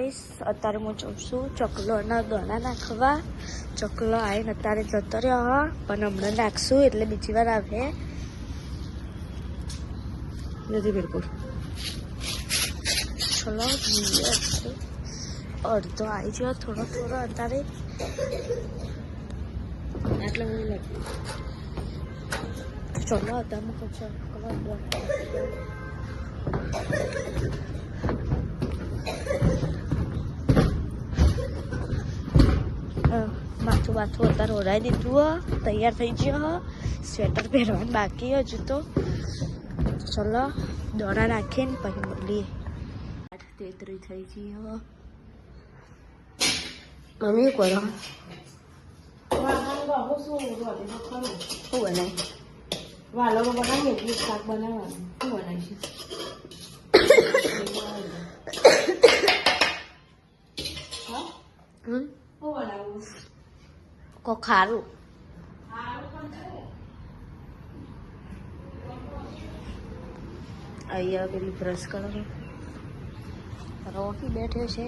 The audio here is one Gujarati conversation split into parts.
ગાઈસ અત્યારે હું જઉં છું ચકલોના દોણા નાખવા. ચકલો આવીને અત્યારે જતો રહ્યો પણ હમણાં નાખશું એટલે બીજી વાર આવે નથી બિલકુલ. ચલો અડધો આવી ગયો થોડો થોડો અત્યારે એટલે હું લાગ્યું. ચલો અત્યારે ચકલો માથું બાથું અત્યારે ઓઢાઈ દીધું તૈયાર થઈ ગયો. સ્વેટર પહેરવાનું બાકી હજુ તો. ચલો દોડા નાખીને પછી મળીએ. 8:33 થઈ ગઈ. મમ્મી કરો શું બનાય વાલો બનાવીએ શાક બનાવવાનું શું બનાવીશું. કો ખારું અહીંયા પેલી બ્રશ કરો રોકી બેઠ્યો છે.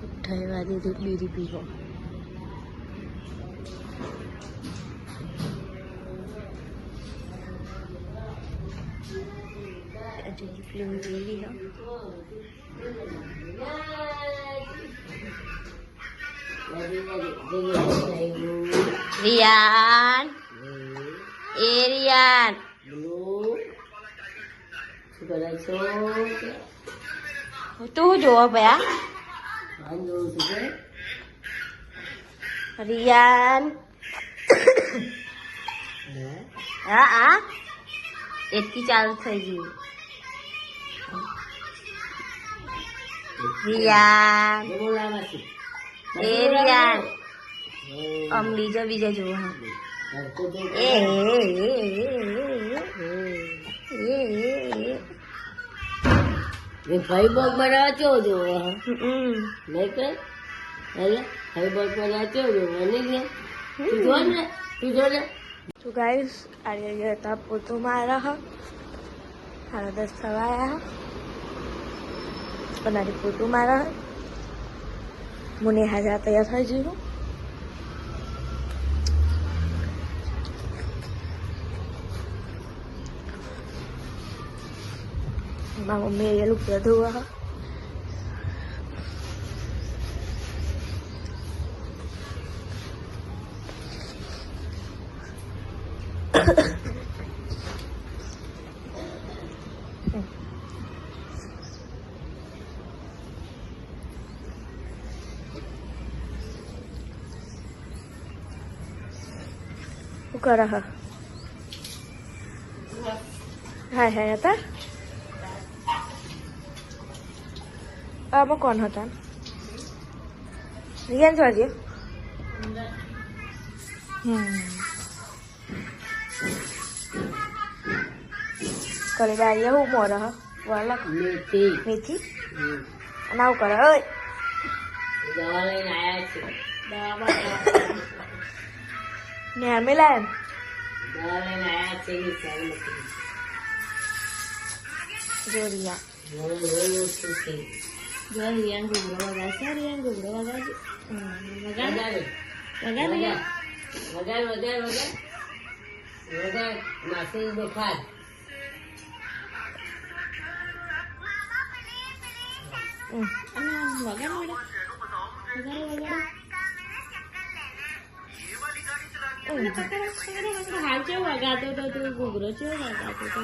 ઉઠાઈ દીધું બીરી પીવો. ફિલ્મ જોઈ રિયાન એ રિયાન તું જોવો ભયા રિયાન. હા હા એટલી ચાલુ થઈ ગયું. રિયાન એ રિયાન આમ બીજા જોવા. ભાઈ બોગ બનાવવા જો નહીં કે ભાઈ બોગ બનાવવા જો તું જો ને. તો ગાઈસ આજે હતા પોતું મારા 10:30 થવાયા પણ આજે પોતું મારા મને હાજર તૈયાર થઈ ગયું. મારા મમ્મી એ લુગડા ધોવા. શું કરે હા હાય હતા આમાં કોણ હતા રિયાન જોડે કરી દાઈએ હું મોર હ વાલા મેથી અને આવું કરે ઓય દવા લઈને આવ્યા છે. ને અમે લાય દવા લઈને આવ્યા છે. જો રિયા રિયાન ઘૂઘરો વગાડશે. રિયાન ઘૂઘરો વગાડશે. વગાડ માસી દેખાડ. હાલ કેવો વગાડતો હતો તું ઘૂઘરો કેવો વગાડતો હતો.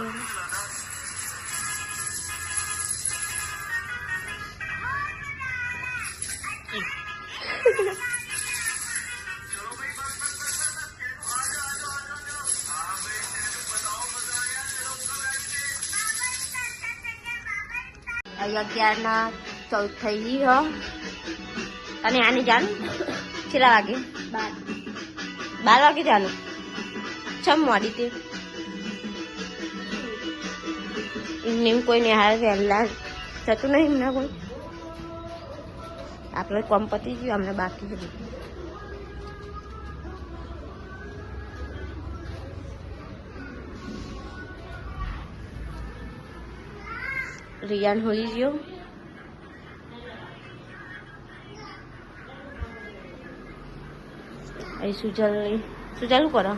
અહીંયા 11:14 થઈ ગઈ હો. અને આની જાન કેટલા વાગે 12 વાગે ચાલુ છમ મોડી તે એમને કોઈને હાર વહેલા જતું નહીં એમના કોઈ. આપણે કોમ પતી ગયું અમને બાકી જ રિયાન હોઈ ગયો અહીં સુજલ શું કરો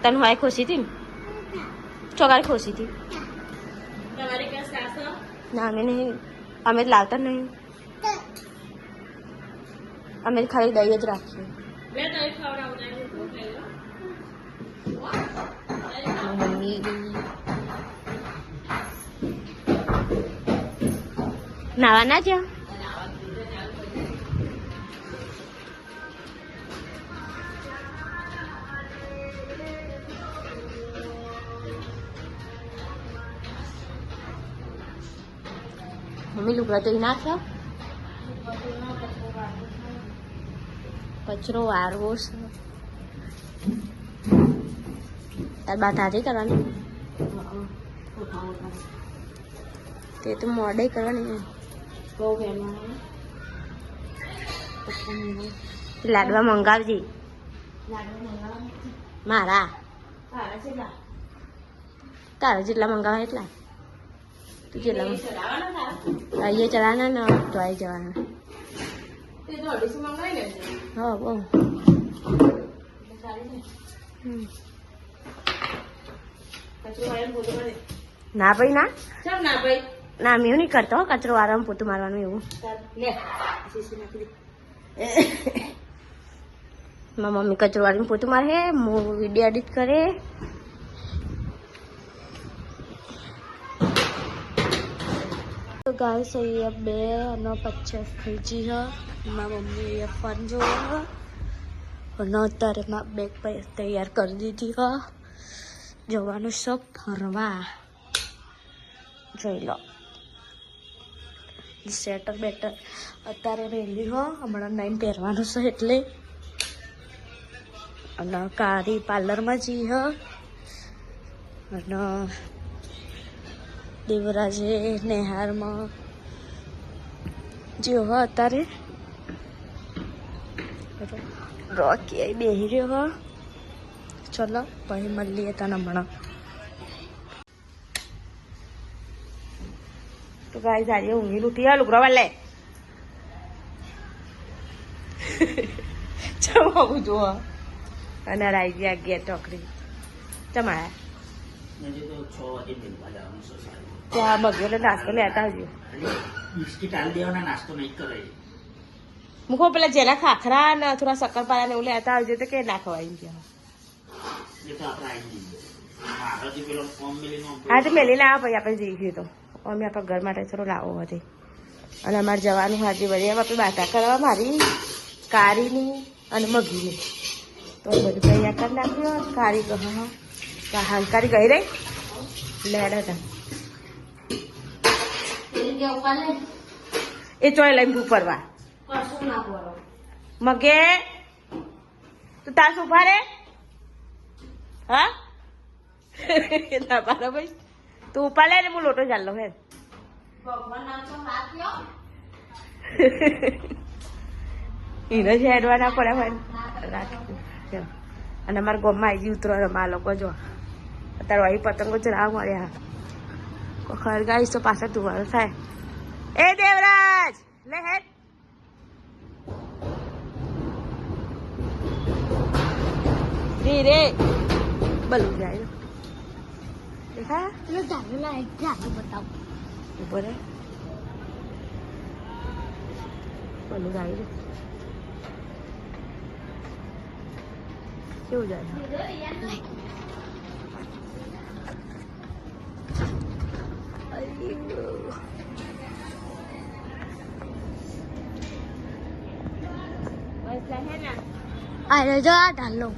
તને હોય ખુશી હતી ને ચોગારી ખુશી હતી ના અમે નહીં અમે જ લાવતા નહીં અમે ખાલી દહીં જ રાખીએ મમ્મી નાવા ના જ્યાં મમ્મી લુગડા તો નાખ્યો કચરો વારવો છે તાર બાત હાથે કરવાની તે તો મોડે કરવાની લાડવા મંગાવજી મારા તારા જેટલા મંગાવે એટલા તું જેટલા અહીંયા ચલાના ને તો આવી જવાના હા બહુ ના ભાઈ ના ના મેં નહીં કરતો કચરો વારવામાં પોતું મારવાનું એવું મારી મમ્મી કચરો વાળીને પોતું મારે હું વિડીયો એડિટ કરે તો ગાઈસ અહીંયા 2:50 થઈ ગઈ છે મારી મમ્મી અહીંયા ફોન જોવે અને અત્યારે મારા બેગ તૈયાર કરી દીધી હ જવાનું છે ફરવા જોઈ લો સ્વેટર બેટર અત્યારે રેલી હો હમણાં નાઈને પહેરવાનું છે એટલે અને કારી પાર્લરમાં જઈ હ અને દેવરાજે નેહારમાં જે હો અત્યારે રોકી આવી બેસી રહ્યો હો ચલો પછી મળીએ તને હમણાં તો ગાય જાડીએ ઊંઘી લૂટી હા લુકરા વાલે ચમાવું જુઓ અને રાઈ ગયા ગયા ટોકરી ચમાયા ત્યાં બગેલો નાસ્તો લેતા આવજો બિસ્કીટ આલી દેવાના નાસ્તો નહીં કરે મૂકો પેલા જેલા ખાખરા ને થોડા શક્કરપારા ને એવું લેતા આવજો તો કે ના ખવાય ગયા એ તો આપણે આવી જઈએ મારાથી પેલો ફોર્મ મેલીનો હા તો મેલી લાવો પછી આપણે જઈએ તો અમે આપણા ઘર માટે ચલો લાવો હતી અને અમારે જવાનું હાજી વળી આપણે બાટા કરવા મારી કારીની અને મગીની તો બધું તૈયાર કરી નાખ્યું કારી કહો હાંકારી ગઈ રહી લેડ હતા એ ચોય લઈને ઉપરવા મગે તું તાર ઉભા રે હા ના બારા ભાઈ તું ઉપા લે ને હું લોટો ચાલ્લો હે એને જ હેડવા ના પડે હોય અને અમારા ગામમાં આવી ગઈ ઉતરો આ લોકો જો અત્યારે અહીં પતંગો ચડાવવા મળ્યા ખરગાઈશ તો પાછા ધુવાળો થાય એ દેવરાજ લે હેડ ધીરે બલું જાય દેખા બતાવ ઉભો રે બલું જાય કેવું જાય અરે જો આ ઢાલો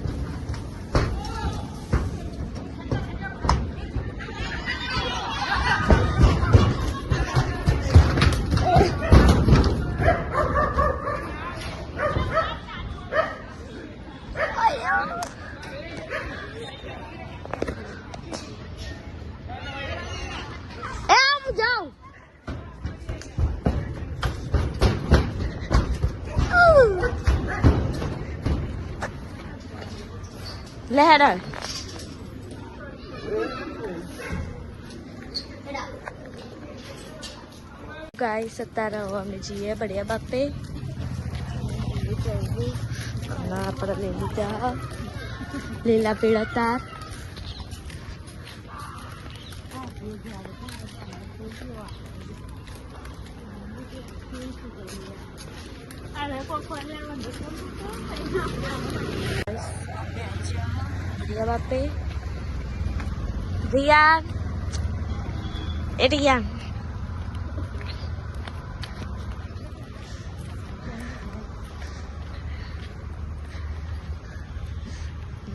લહેરા ગાઈસ અત્યારે અમે જઈએ બઢિયા બાપે અને આપણે લઈ લીધા લીલા પીળા તાર. બાપે રિયાન એ રિયાન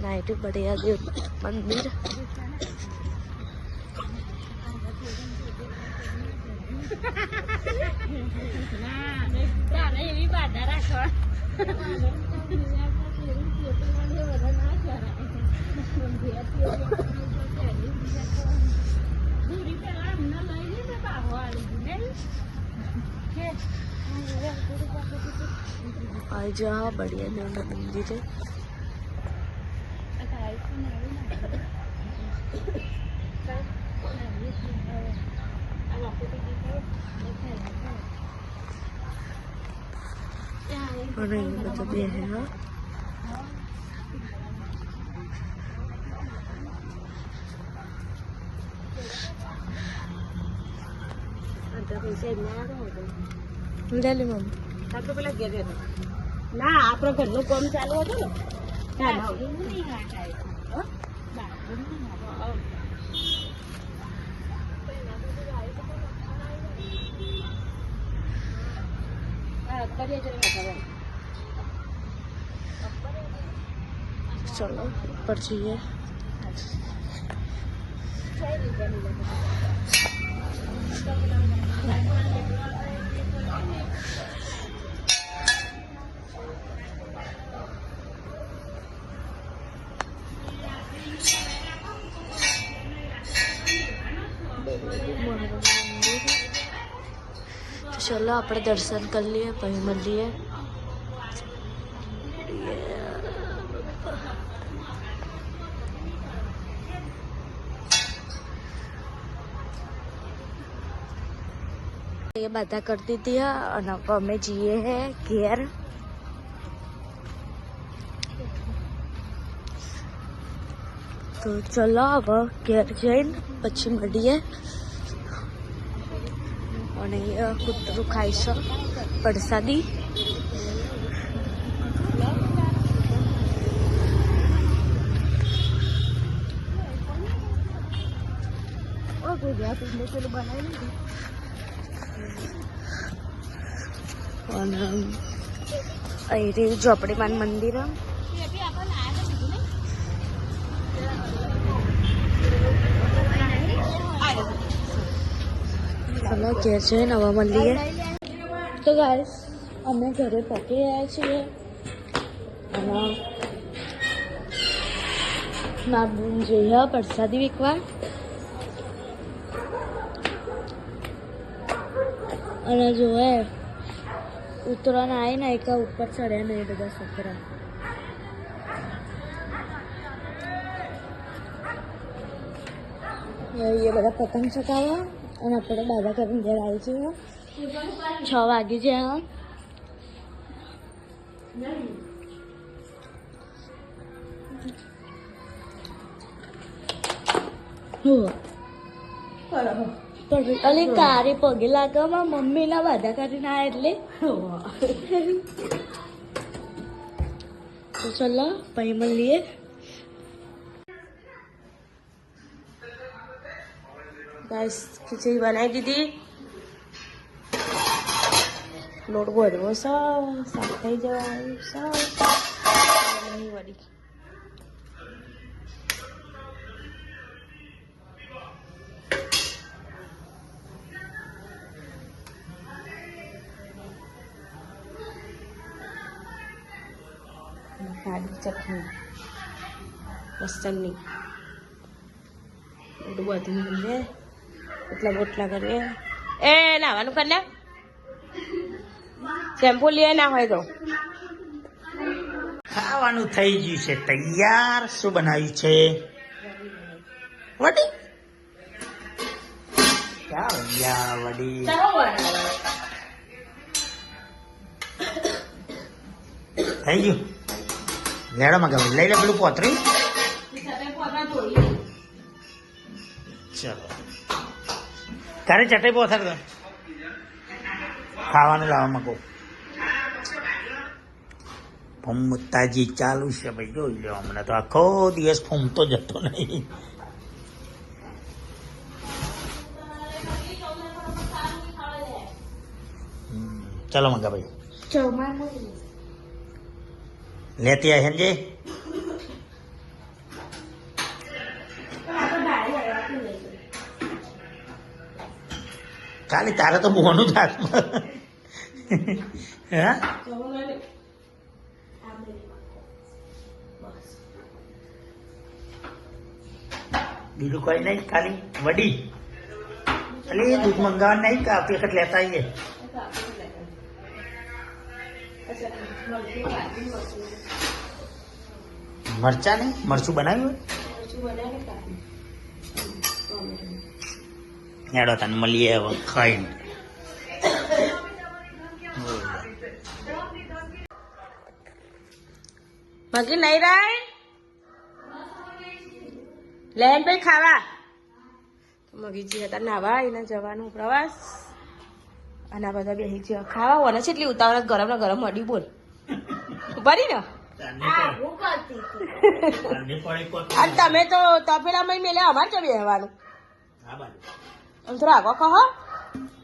नाइट बढ़िया देव मंदिर आज बढ़िया देव मंदिर है. और ये मतलब ये है हाँ ले ली मम्मी તો પેલા ઘેર રહેતો. ના આપણો ઘરનું કામ ચાલુ હતું ને चलो ऊपर चाहिए. चलो अपने दर्शन कर लिए भाई मिलिए. ये बात करती थी और हमें जिए है घेर. तो चलो अब घेर जैन पछी मळीए. અને કૂતરું ખાઈ છે પ્રસાદી. અને અહીં રહ્યું ઝોપડીમાં મંદિર. चलो घેર જઈને હવે મળીએ. તો ગાઈસ અમે ઘરે પહોંચી રહ્યા છીએ અને મારા બૂન જઈએ પ્રસાદી વીકવા. અને જોવે ઉતરવાના આવીને એક ઉપર ચડ્યા ને એ બધા છોકરા. એ બધા પતંગ ચગાવ્યા અને આપણે દાદા કરીને ઘેર આવી છીએ. 6 વાગી જાય. અલી તારી પગે લાગવામાં મમ્મીના વાદા કરીને આ એટલે. તો ચલો પછી મળીએ. गाइस खिचड़ी बनाई दीदी. लोट भरવો છે સાફ થઈ જવાય છે નહીં વળી. કાળી ચટણી લસણની બધું બધું મળે. એટલા બોટલા કરીએ. એ નાવાનું કરી લે. શેમ્પુ લઈએ ના હોય તો. ખાવાનું થઈ ગયું છે તૈયાર. શું બનાવ્યું છે? વડી ક્યાં ભૈયા વડી થઈ ગયું. લેડો મગાવે લઈ લે પેલું પોતરી ચલો તારે ચટાઈ પોથર દો ખાવાનું લાવવા માંગો ફૂમતાજી ચાલુ છે ભાઈ જોઈ લો હમણાં તો આખો દિવસ ફૂમતો જતો નહીં ચલો મંગા ભાઈ લેતી આય સમજે ખાલી તારે તો બોનું જ હાથમાં હા બીજું કોઈ નહીં ખાલી વડી ખાલી દૂધ મંગાવવા નહીં કે આપી વખત લેતા આવીએ મરચા નહીં મરચું બનાવ્યું હેડો તને મળીએ હવે ખાઈને મગી નહીં રાય લેન ભાઈ ખાવા મગીજી હતા નાવા એને જવાનું પ્રવાસ અને આ બધા બેસી ગયા ખાવા ઓને છે એટલી ઉતાવળ ગરમ ને ગરમ મળી બોલ બરી ને અને તમે તો તપેલામાં મેલે અમારે તો બેહવાનું આમ થોડા આગો કહો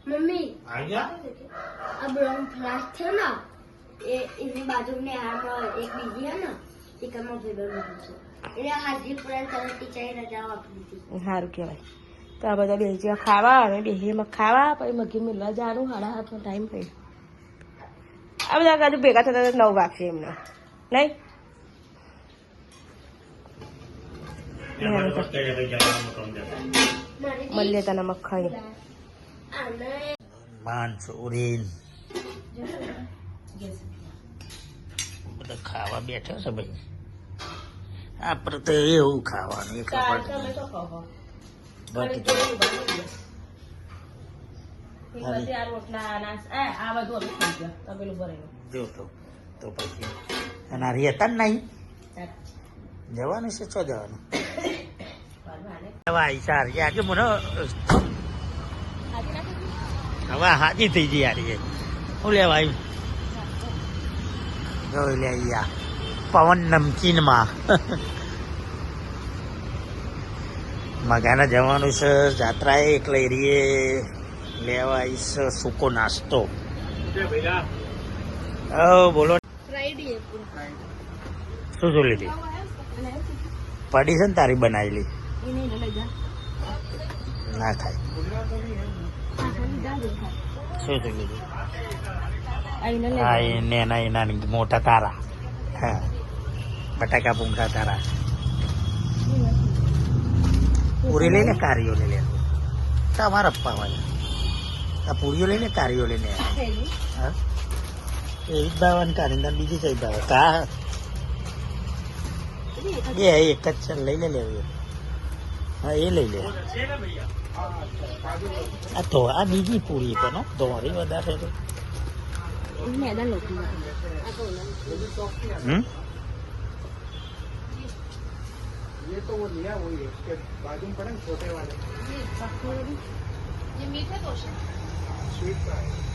મમ્મી આ બ્રાઉન ફ્લાસ છે ને એની બાજુ ને આમાં એક બીજી હે ને ચિકનમાં ભેગું છે એને હાજી પુરાણ તરફ ટીચરે રજાઓ આપી દીધી સારું કહેવાય તો આ બધા બેસી ગયા ખાવા અમે બેસીમાં ખાવા પછી મગી મિલવા જવાનું 8:30 ટાઈમ થઈ આ બધા કાજુ ભેગા થતા 9 વાગશે એમને નહીં મળીએ તને મખાઈ માનસુરીન બધા ખાવા બેઠા છે ભાઈ આપણે તો એવું ખાવાનું એક જો તો પછી અને આ રહેતા જ નહીં જવાનું છે છો જવાનું હવે સારી આજે મને હવે હાજી થઈ ગઈ યાર શું લેવા આવ્યું જોઈ લે અહીંયા પવન નમકીનમાં મગાના જવાનું છે જાત્રાએ એક લઈ રહીએ લેવા આવીશ સૂકો નાસ્તો બોલો શું શું લીધી પડી છે ને તારી બનાવેલી ના ખાય શું શું લીધું હા એના મોટા તારા હા બટાકા પૂંખા તારા પૂરી લઈને કારીઓ લઈ લે તમારા પપ્પા આ પૂરીઓ લઈને કારીઓ લઈને હા એવી જ ભાવવાની કારી બીજી કઈ ભાવે કા બે એક જ છે લઈ લે લેવી હા એ લઈ લે આ તો આ બીજી પૂરી પણ દોરી વધારે તો ये तो वो लिया वही है उसके बाजू में पड़े छोटे वाले ये मीठा डोसा स्वीट का है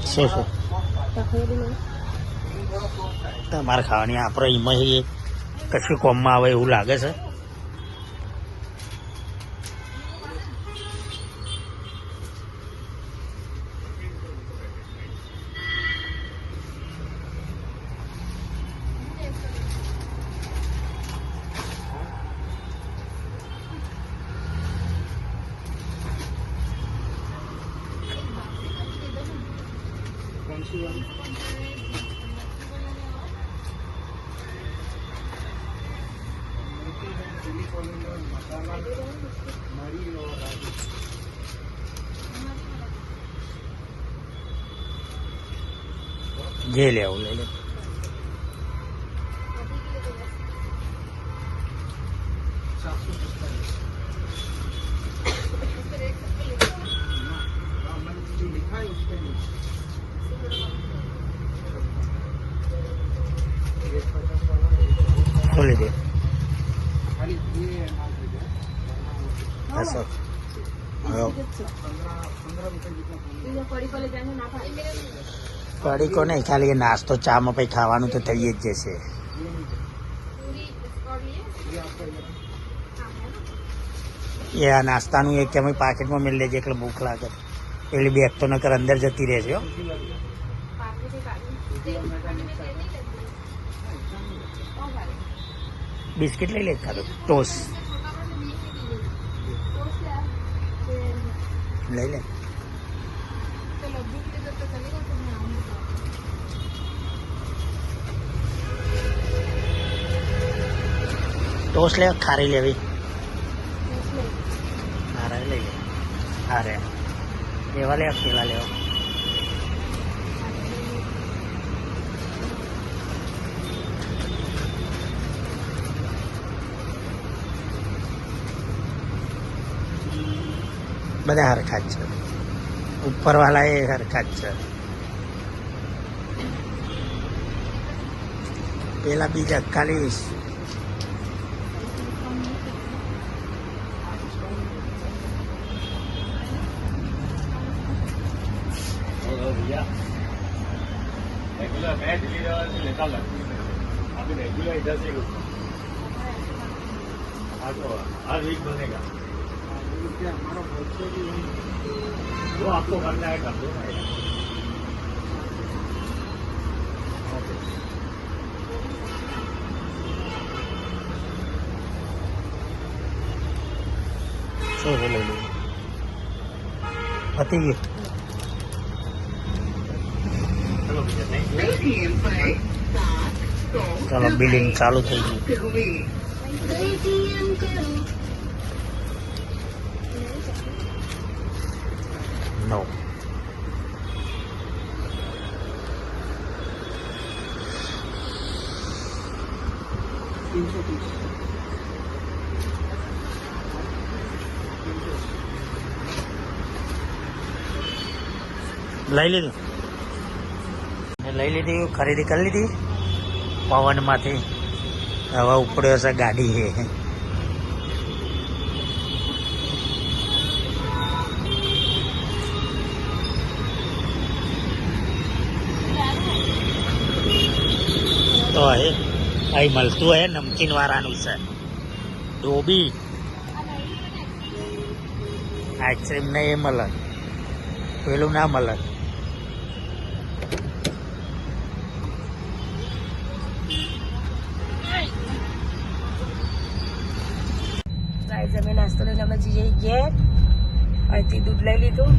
શું શું તમારે ખાવાની આપણે એમાં કશું કોમમાં આવે એવું લાગે છે જે લેવું લઈ લે लिखा है उसके नीचे બોલી દે खाली ये नाम दीजिए બસ હવે 15 रुपए जितना પડીકો નહીં ખાલી એ નાસ્તો ચામાં પછી ખાવાનું તો થઈ જ જશે એ આ નાસ્તાનું એક કે અમે પાકેટમાં મેળ લેજે એટલે ભૂખ લાગે પેલી બેગ તો નકર અંદર જતી રહેશે હો બિસ્કિટ લઈ લે ખાધો ટોસ લઈ લે ટોસ લે ખારી લેવી હારે લઈ લે હારે લેવા લે પેલા લેવા બધા હરખા જ છે ઉપરવાળા એ હરખા જ છે પેલા બીજા ખાલી रेगुलर मैं दिल्ली लेता लगती है अभी रेगुलर इधर से हर वीक बनेगा हमारा वो आपको करना है कर दो શું લઈ લે પતી ગયું ચાલો બિલિંગ ચાલુ થઈ ગયું નો લઈ લીધું લઈ લીધી ખરીદી કરી લીધી પવનમાંથી હવે ઉપડ્યો છે ગાડી છે તો અહીં મળતું હોય નમકીન વાળાનું છે ડોબી આઈસ્ક્રીમ ને એ મળે પેલું ના મળે અમે નાસ્તો લઈને અમે જઈએ ઘેર અહીંથી દૂધ લઈ લીધું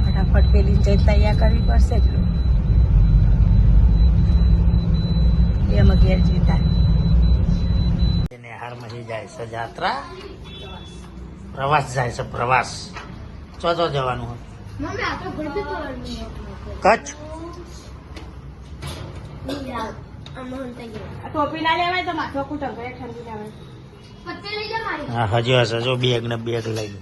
ફટાફટ પેલી જઈને તૈયાર કરવી પડશે એટલું એમાં ઘેર જતા નેહારમાં જાય છે જાત્રા પ્રવાસ જાય છે પ્રવાસ ચો જવાનું હોય કચ્છ ટોપી ના લેવાય તો માથો કુટમ ઠંડી લેવાય હા હજી હશે જો બેગ ને બેગ લઈ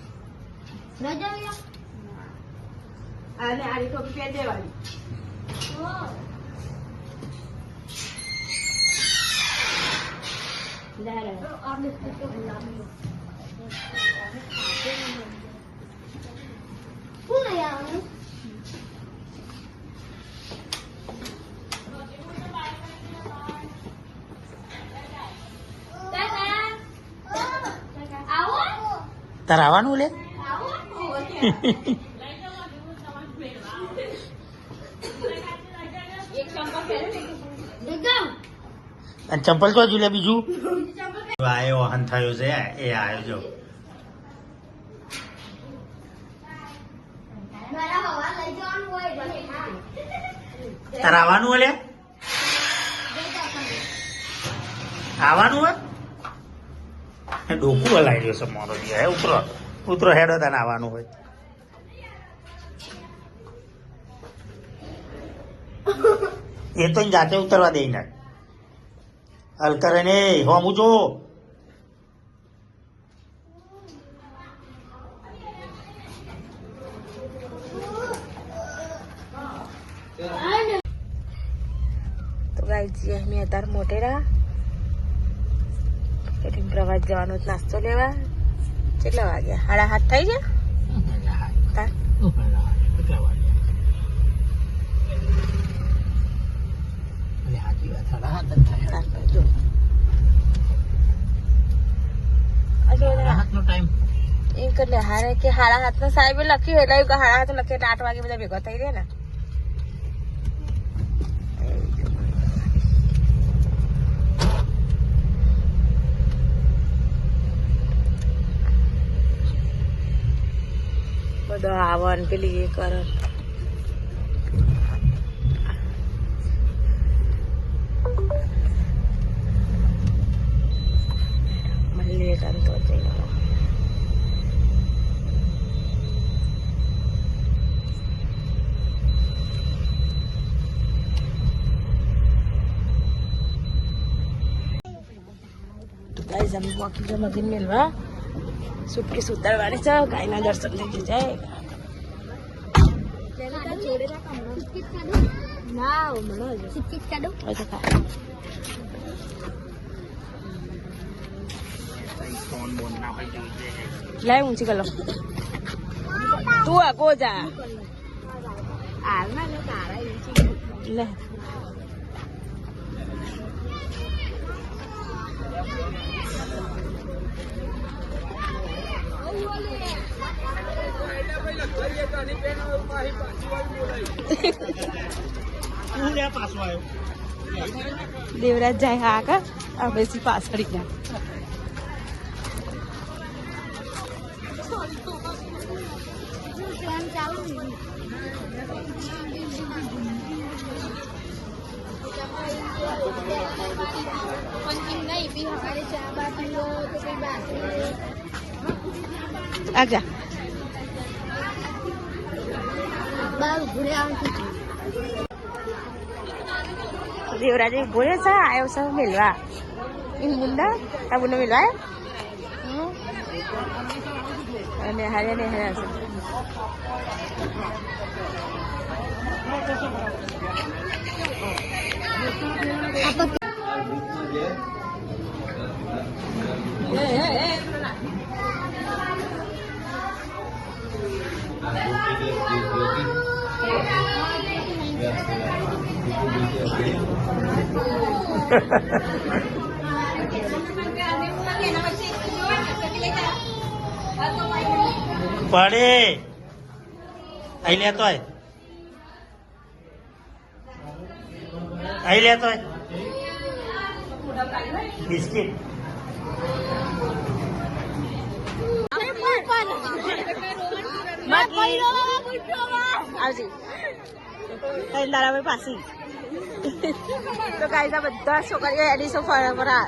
અને આની ટોપી પહેરી દેવાની તારે આવવાનું લે અને ચંપલ તો હજુ લે બીજું આયો વાહન થયો છે એ આવ્યો જો તારે આવવાનું હોય લે આવવાનું હોય ડોકું હલાઈ રહ્યો છે મારો હે ઉતરો ઉતરો હેડો તને આવવાનું હોય એ તો જાતે ઉતરવા દઈ નાખ હલ કરે ને હોમું જો આવી જઈએ અમે અત્યારે મોટેરા એટલે પ્રવાસ જવાનો જ નાસ્તો લેવા. કેટલા વાગ્યા? 7:30 થઈ ગયા. તાર કેટલા વાગે? સાચી વાત 7:30 થાય. જો રાતનો ટાઈમ એમ એટલે હારે કે 7:30 સાહેબે લખ્યું એટલે એવું કે 7:30 લખીએ એટલે 8 વાગે બધા ભેગા થઈ રહ્યા ને. બધો આવન પેલી એ કરે મળીએ કાન તો જઈ ગાઈસ અમે વોકિંગ મગીન મેળવા સુટકેસ ઉતારવાની છે. ગાયના દર્શન થઈ જાય. લાય ઊંચી કલો તું આગો જા લે. દેવરાજ જાય હા કા આ બેસી પાછળ ગયા. આજા દેવરાજે બોલે છે આવ્યો છે મેળવા મુંડા આ બુનો મેળવા અને હારે ને હારે છે. પડે અહીં લેતો હોય અહીં લેતો હોય બિસ્કિટ આવજી તારા પાછી તો ગાઈસ આ બધા છોકરીઓ એની સો ફરવા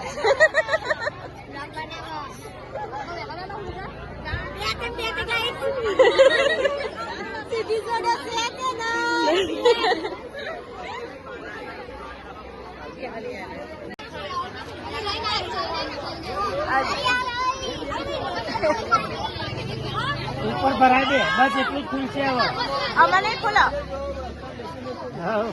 ઉપર ભરાઈ દે બસ એટલું જ ખુલશે હવે. અમારે ખોલો હા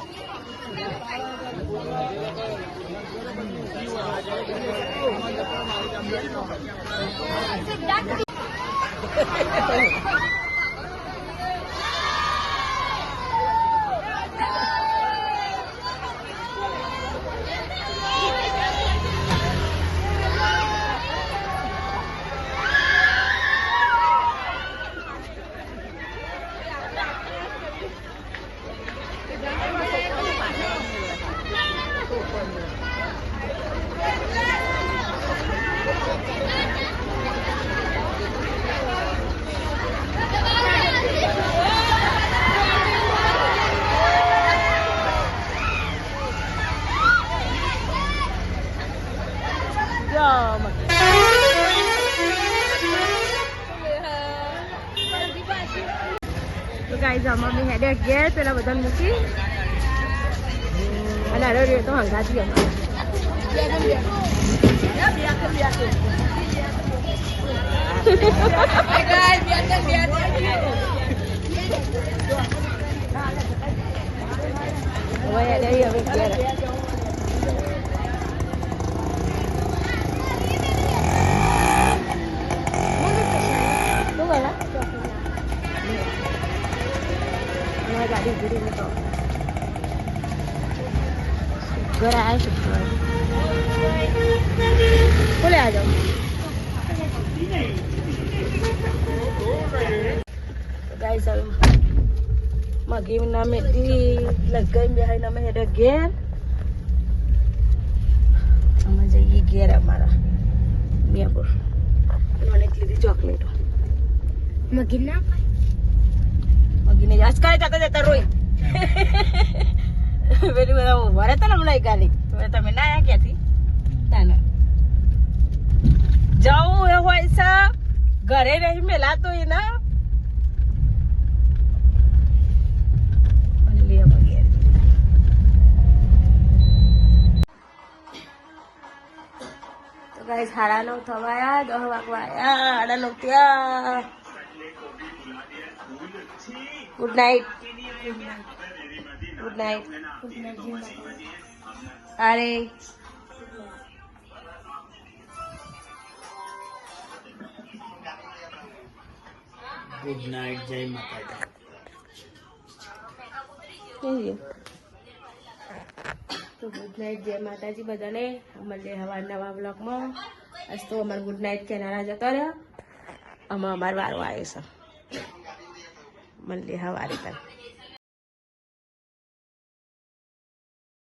તો ગાઈસ અમે હેડે ઘેર પેલા બધાને મૂકી અને અરે રે તો હંગાતી હવે ઘેર ઘર આવ્યા છે બોલે આ જાઓ ગાઈસ હવે મગી ના મેદી લગાઈ બેહાઈ ના મેરે ઘેર અમે જઈએ ઘેર અમારા મિયાપુર મને લીધી ચોકલેટો મગીને આજકાલ જતા રોઈ પેલી બધા વરે તો હમણાં ગાલી તમે ના આવ્યા ક્યાંથી ના ના જવું એ હોય છે ઘરે રહી મેલાતો એ ના તો ગાઈસ 9:30 થવાયા 10 વાગવા આયા 9:30 ત્યાં ગુડ નાઇટ ગુડ નાઇટ અરે ગુડ નાઇટ જય માતાજી તો ગુડ નાઇટ જય માતાજી બધાને મળીએ હવાર નવા બ્લોગમાં આજ તો અમારે ગુડ નાઇટ કેનારા જતો રહ્યો આમાં અમારો વારો આવ્યો છે મળીએ હવારે કાલ